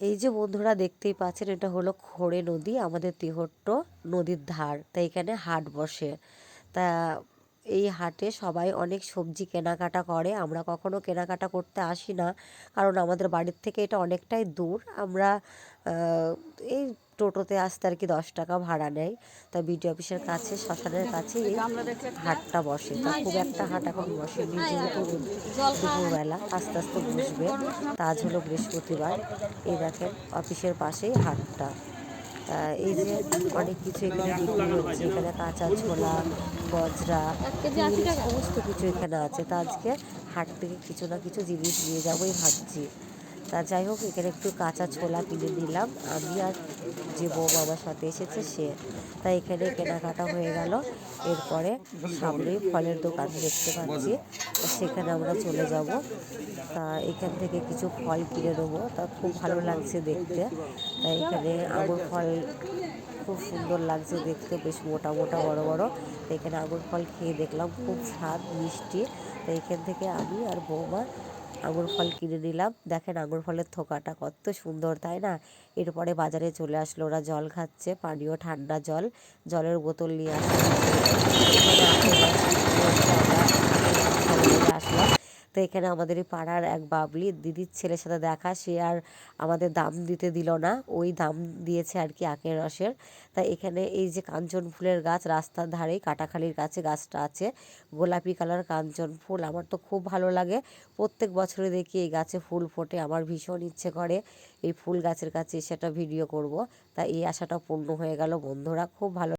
এই যে বন্ধুরা দেখতেই পাচ্ছেন, এটা হলো খোড়ে নদী, আমাদের তিহট্ট নদীর ধার। তাই এখানে হাট বসে। তা এই হাটে সবাই অনেক সবজি কেনাকাটা করে। আমরা কখনো কেনাকাটা করতে আসি না, কারণ আমাদের বাড়ির থেকে এটা অনেকটাই দূর। আমরা এই টোটোতে আসতে আর কি 10 টাকা ভাড়া নেয়। তা বিডিও অফিসের কাছে, শ্মশানের কাছে এই হাটটা বসে। তা খুব একটা হাট এখন বসেনি, যেহেতু দুপুরবেলা, আস্তে আস্তে বসবে। তা আজ হলো বৃহস্পতিবার। এই দেখেন অফিসের পাশেই হাটটা। তা এই যে অনেক কিছু এখানে বিক্রি হচ্ছে। এখানে কাঁচা ছোলা, গজরা, তিল, সমস্ত কিছু এখানে আছে। তা আজকে হাট থেকে কিছু না কিছু জিনিস নিয়ে যাবোই ভাবছি। তা যাই হোক, এখানে একটু কাঁচা ছোলা কিনে নিলাম আমি, আর যে বৌমা আমার সাথে এসেছে সে। তাই এখানে কেনাকাটা হয়ে গেল। এরপরে সামনেই ফলের দোকান দেখতে পাচ্ছি, তা সেখানে আমরা চলে যাব। তা এখান থেকে কিছু ফল কিনে নেবো। তা খুব ভালো লাগছে দেখতে। তাই এখানে আঙুর ফল খুব সুন্দর লাগছে দেখতে, বেশ মোটা মোটা বড় বড়। তো এখানে আঙুর ফল খেয়ে দেখলাম, খুব স্বাদ মিষ্টি। তো এখান থেকে আমি আর বৌমা আঙুর ফল কিনে নিলাম। দেখেন আঙুর ফলের থোকাটা কত সুন্দর, তাই না? এরপরে বাজারে চলে আসলো, ওরা জল খাচ্ছে, পানীয় ঠান্ডা জল, জলের বোতল নিয়ে আসলো। এখানে আখের রস বিক্রি হচ্ছে, আমরা আখের রস খাবো বলে আসলাম। তো এখানে আমাদের এই পাড়ার এক বাবলি দিদির ছেলের সাথে দেখা, সে আর আমাদের দাম দিতে দিল না, ওই দাম দিয়েছে আর কি আখের রসের। তাই এখানে এই যে কাঞ্চন ফুলের গাছ, রাস্তার ধারেই কাটাখালির কাছে গাছটা আছে, গোলাপি কালার কাঞ্চন ফুল। আমার তো খুব ভালো লাগে, প্রত্যেক বছরে দেখি এই গাছে ফুল ফোটে। আমার ভীষণ ইচ্ছে করে এই ফুল গাছের কাছে সেটা ভিডিও করব। তা এই আশাটা পূর্ণ হয়ে গেল বন্ধুরা, খুব ভালো।